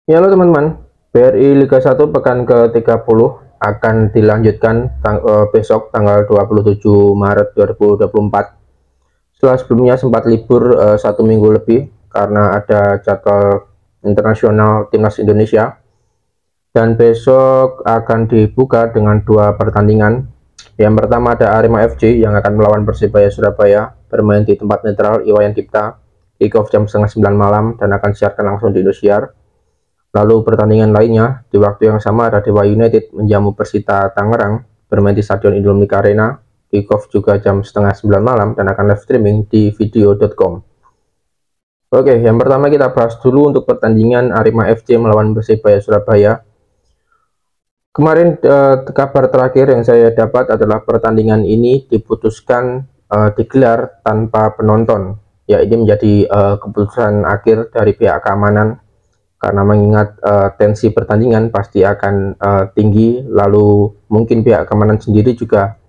Ya, halo teman-teman. BRI Liga 1 pekan ke-30 akan dilanjutkan besok tanggal 27 Maret 2024. Setelah sebelumnya sempat libur 1 minggu lebih karena ada jadwal internasional timnas Indonesia. Dan besok akan dibuka dengan dua pertandingan. Yang pertama ada Arema FC yang akan melawan Persibaya Surabaya bermain di tempat netral Iwayan Dipta. Kick off jam setengah 9 malam dan akan disiarkan langsung di Indosiar. Lalu pertandingan lainnya di waktu yang sama ada Dewa United menjamu Persita Tangerang bermain di Stadion Indomilk Arena. Kick-off juga jam setengah 9 malam dan akan live streaming di video.com. Oke, yang pertama kita bahas dulu untuk pertandingan Arema FC melawan Persibaya Surabaya. Kemarin kabar terakhir yang saya dapat adalah pertandingan ini diputuskan digelar tanpa penonton. Ya, ini menjadi keputusan akhir dari pihak keamanan karena mengingat tensi pertandingan pasti akan tinggi. Lalu mungkin pihak keamanan sendiri juga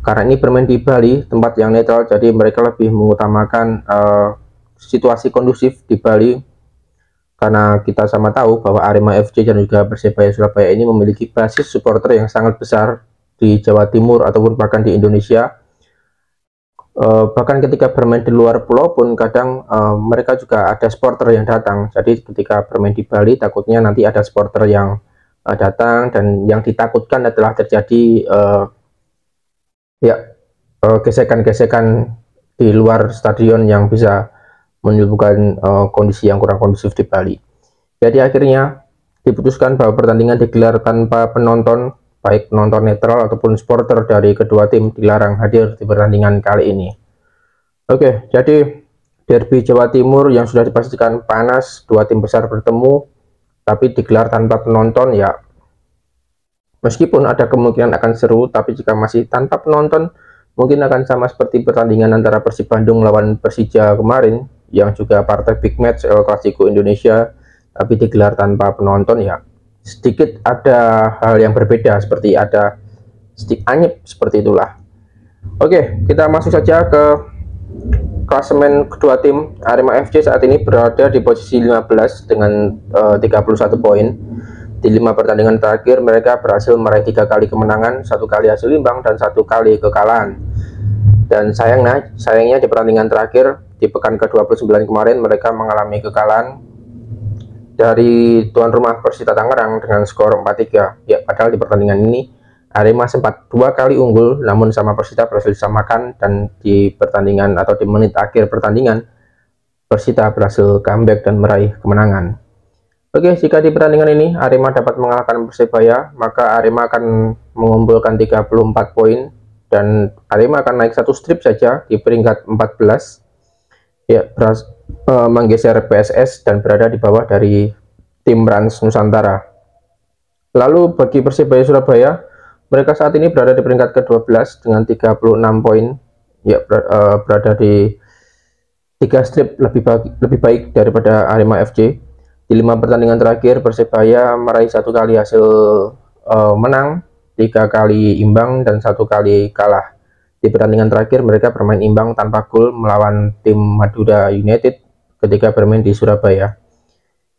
karena ini bermain di Bali, tempat yang netral, jadi mereka lebih mengutamakan situasi kondusif di Bali, karena kita sama tahu bahwa Arema FC dan juga Persebaya Surabaya ini memiliki basis supporter yang sangat besar di Jawa Timur ataupun bahkan di Indonesia. Bahkan ketika bermain di luar pulau pun kadang mereka juga ada supporter yang datang. Jadi ketika bermain di Bali takutnya nanti ada supporter yang datang, dan yang ditakutkan adalah terjadi gesekan-gesekan di luar stadion yang bisa menimbulkan kondisi yang kurang kondusif di Bali. Jadi akhirnya diputuskan bahwa pertandingan digelar tanpa penonton, baik penonton netral ataupun supporter dari kedua tim dilarang hadir di pertandingan kali ini. Oke, jadi derby Jawa Timur yang sudah dipastikan panas, dua tim besar bertemu, tapi digelar tanpa penonton. Ya, meskipun ada kemungkinan akan seru, tapi jika masih tanpa penonton, mungkin akan sama seperti pertandingan antara Persib Bandung lawan Persija kemarin, yang juga partai big match El Clasico Indonesia, tapi digelar tanpa penonton. Ya, sedikit ada hal yang berbeda, seperti ada sedikit anyep seperti itulah. Oke, kita masuk saja ke klasemen kedua tim. Arema FC saat ini berada di posisi 15 dengan 31 poin. Di 5 pertandingan terakhir mereka berhasil meraih 3 kali kemenangan, 1 kali hasil imbang dan 1 kali kekalahan. Dan sayangnya di pertandingan terakhir di pekan ke-29 kemarin mereka mengalami kekalahan dari tuan rumah Persita Tangerang dengan skor 4-3. Ya, padahal di pertandingan ini Arema sempat 2 kali unggul, namun sama Persita berhasil disamakan, dan di pertandingan atau di menit akhir pertandingan Persita berhasil comeback dan meraih kemenangan. Oke, jika di pertandingan ini Arema dapat mengalahkan Persebaya, maka Arema akan mengumpulkan 34 poin dan Arema akan naik 1 strip saja di peringkat 14. Ya, menggeser PSS dan berada di bawah dari tim Rans Nusantara. Lalu bagi Persebaya Surabaya, mereka saat ini berada di peringkat ke-12 dengan 36 poin. Ya, berada di 3 strip lebih baik daripada Arema FC. Di 5 pertandingan terakhir Persebaya meraih 1 kali hasil menang, 3 kali imbang dan 1 kali kalah. Di pertandingan terakhir mereka bermain imbang tanpa gol melawan tim Madura United ketika bermain di Surabaya.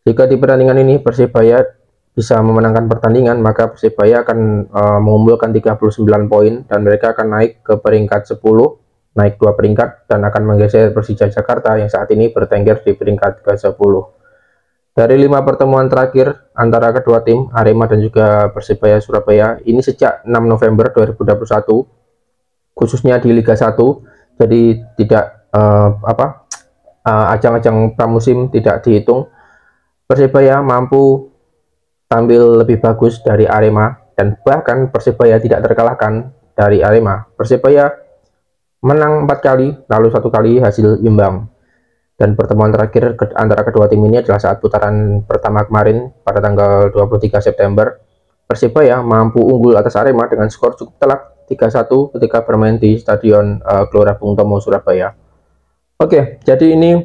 Jika di pertandingan ini Persebaya bisa memenangkan pertandingan, maka Persebaya akan mengumpulkan 39 poin dan mereka akan naik ke peringkat 10, naik 2 peringkat dan akan menggeser Persija Jakarta yang saat ini bertengger di peringkat ke-10. Dari 5 pertemuan terakhir antara kedua tim, Arema dan juga Persebaya Surabaya, ini sejak 6 November 2021, khususnya di Liga 1, jadi tidak ajang-ajang pramusim tidak dihitung. Persebaya mampu tampil lebih bagus dari Arema dan bahkan Persebaya tidak terkalahkan dari Arema. Persebaya menang 4 kali, lalu 1 kali hasil imbang. Dan pertemuan terakhir antara kedua tim ini adalah saat putaran pertama kemarin pada tanggal 23 September. Persebaya mampu unggul atas Arema dengan skor cukup telak 3-1 ketika bermain di Stadion Gelora Bung Tomo, Surabaya. Oke, jadi ini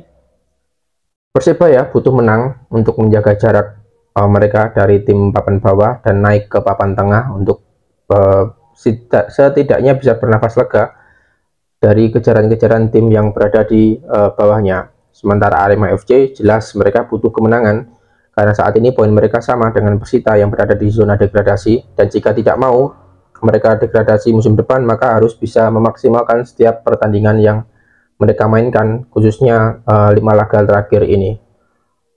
Persebaya butuh menang untuk menjaga jarak mereka dari tim papan bawah dan naik ke papan tengah untuk setidaknya bisa bernafas lega dari kejaran-kejaran tim yang berada di bawahnya. Sementara Arema FC jelas mereka butuh kemenangan karena saat ini poin mereka sama dengan Persita yang berada di zona degradasi, dan jika tidak mau mereka degradasi musim depan, maka harus bisa memaksimalkan setiap pertandingan yang mereka mainkan, khususnya 5 laga terakhir ini.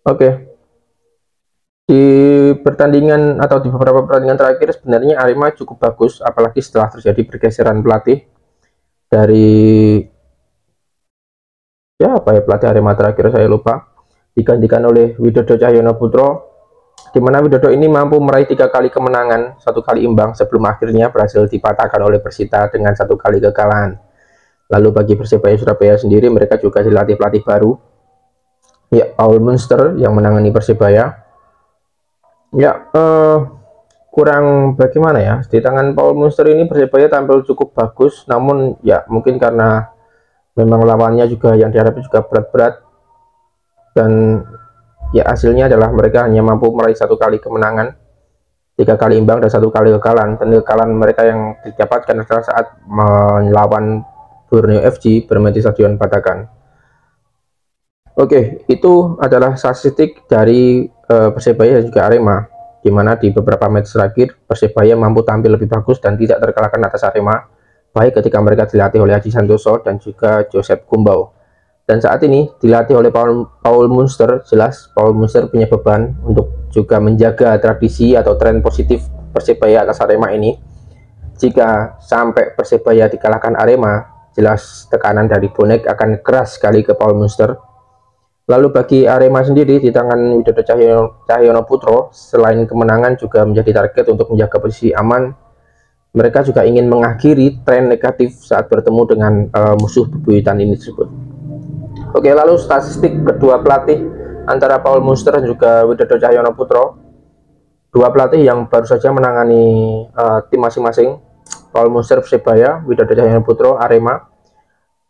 Oke. Di pertandingan atau di beberapa pertandingan terakhir sebenarnya Arema cukup bagus, apalagi setelah terjadi pergeseran pelatih dari pelatih Arema terakhir saya lupa, digantikan oleh Widodo Cahyono Putro, di mana Widodo ini mampu meraih 3 kali kemenangan, 1 kali imbang, sebelum akhirnya berhasil dipatahkan oleh Persita dengan 1 kali kekalahan. Lalu bagi Persebaya Surabaya sendiri, mereka juga dilatih pelatih baru, ya Paul Munster yang menangani Persebaya. Ya, kurang bagaimana ya, di tangan Paul Munster ini Persebaya tampil cukup bagus, namun ya mungkin karena memang lawannya juga yang dihadapi juga berat-berat, dan ya hasilnya adalah mereka hanya mampu meraih 1 kali kemenangan, 3 kali imbang, dan 1 kali kekalahan. Dan kekalahan mereka yang didapatkan adalah saat melawan Borneo FC bermain di Stadion Padakan. Oke, itu adalah statistik dari Persebaya dan juga Arema, di mana di beberapa match terakhir Persebaya mampu tampil lebih bagus dan tidak terkalahkan atas Arema, baik ketika mereka dilatih oleh Aji Santoso dan juga Joseph Gumbau. Dan saat ini dilatih oleh Paul Munster. Jelas Paul Munster punya beban untuk juga menjaga tradisi atau tren positif Persebaya atas Arema ini. Jika sampai Persebaya dikalahkan Arema, jelas tekanan dari bonek akan keras sekali ke Paul Munster. Lalu bagi Arema sendiri, di tangan Widodo Cahyono Putro, selain kemenangan juga menjadi target untuk menjaga posisi aman. Mereka juga ingin mengakhiri tren negatif saat bertemu dengan musuh bebuyutan ini tersebut. Oke, lalu statistik kedua pelatih antara Paul Munster dan juga Widodo Cahyono Putro, dua pelatih yang baru saja menangani tim masing-masing. Paul Munster Persebaya, Widodo Cahyono Putro Arema.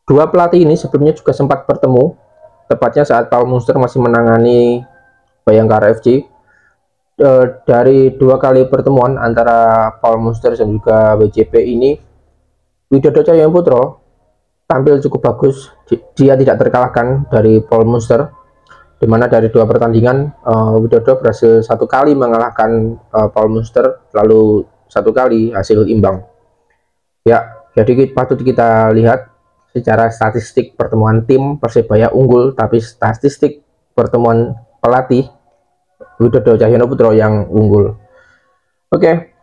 Dua pelatih ini sebelumnya juga sempat bertemu, tepatnya saat Paul Munster masih menangani Bayangkara FC. Dari 2 kali pertemuan antara Paul Munster dan juga WJP ini, Widodo Cahyono Putro tampil cukup bagus. Dia tidak terkalahkan dari Paul Munster, dimana dari 2 pertandingan Widodo berhasil 1 kali mengalahkan Paul Munster, lalu 1 kali hasil imbang. Ya, jadi patut kita lihat secara statistik pertemuan tim Persebaya unggul, tapi statistik pertemuan pelatih Widodo Cahyono Putro yang unggul. Oke,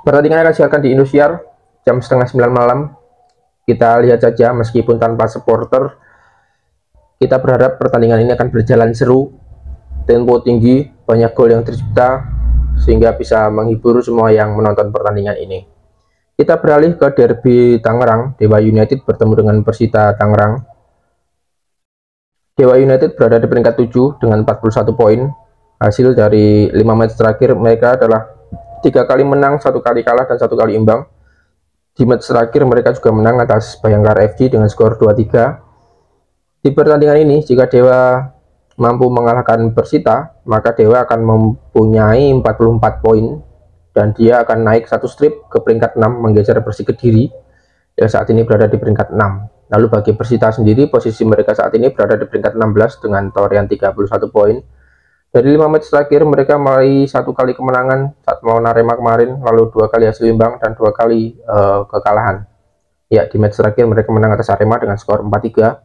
pertandingan akan siarkan di Indosiar jam 8:30 malam. Kita lihat saja, meskipun tanpa supporter, kita berharap pertandingan ini akan berjalan seru, tempo tinggi, banyak gol yang tercipta, sehingga bisa menghibur semua yang menonton pertandingan ini. Kita beralih ke derby Tangerang. Dewa United bertemu dengan Persita Tangerang. Dewa United berada di peringkat 7 dengan 41 poin. Hasil dari 5 match terakhir mereka adalah 3 kali menang, 1 kali kalah, dan 1 kali imbang. Di match terakhir mereka juga menang atas Bayangkara FC dengan skor 2-3. Di pertandingan ini, jika Dewa mampu mengalahkan Persita, maka Dewa akan mempunyai 44 poin dan dia akan naik 1 strip ke peringkat 6, menggeser Persik Kediri yang saat ini berada di peringkat 6. Lalu bagi Persita sendiri, posisi mereka saat ini berada di peringkat 16 dengan torehan 31 poin. Dari 5 match terakhir mereka meraih 1 kali kemenangan saat melawan Arema kemarin, lalu 2 kali hasil imbang dan 2 kali kekalahan. Ya, di match terakhir mereka menang atas Arema dengan skor 4-3.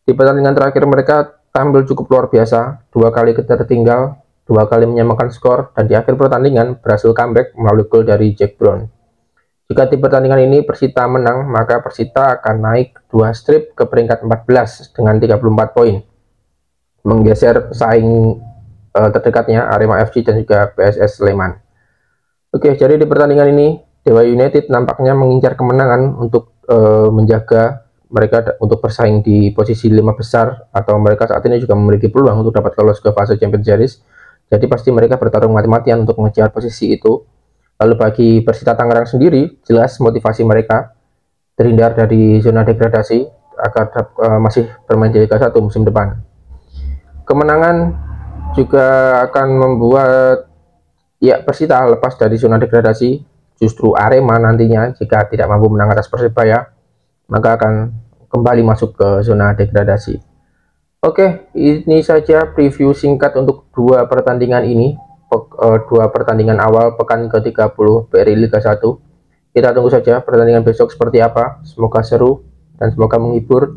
Di pertandingan terakhir mereka tampil cukup luar biasa, 2 kali tertinggal, 2 kali menyamakan skor, dan di akhir pertandingan berhasil comeback melalui gol dari Jack Brown. Jika di pertandingan ini Persita menang, maka Persita akan naik 2 strip ke peringkat 14 dengan 34 poin, menggeser pesaing terdekatnya Arema FC dan juga PSS Sleman. Oke, jadi di pertandingan ini Dewa United nampaknya mengincar kemenangan untuk menjaga mereka untuk bersaing di posisi 5 besar, atau mereka saat ini juga memiliki peluang untuk dapat lolos ke fase Champions Series. Jadi pasti mereka bertarung mati-matian untuk mengejar posisi itu. Lalu bagi Persita Tangerang sendiri, jelas motivasi mereka terhindar dari zona degradasi agar masih bermain di Liga 1 musim depan. Kemenangan juga akan membuat ya Persita lepas dari zona degradasi. Justru Arema nantinya jika tidak mampu menang atas Persebaya, maka akan kembali masuk ke zona degradasi. Oke, ini saja preview singkat untuk dua pertandingan ini, dua pertandingan awal pekan ke-30 BRI Liga 1. Kita tunggu saja pertandingan besok seperti apa. Semoga seru dan semoga menghibur.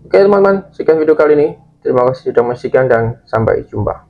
Oke teman-teman, sekian video kali ini. Terima kasih sudah menyaksikan dan sampai jumpa.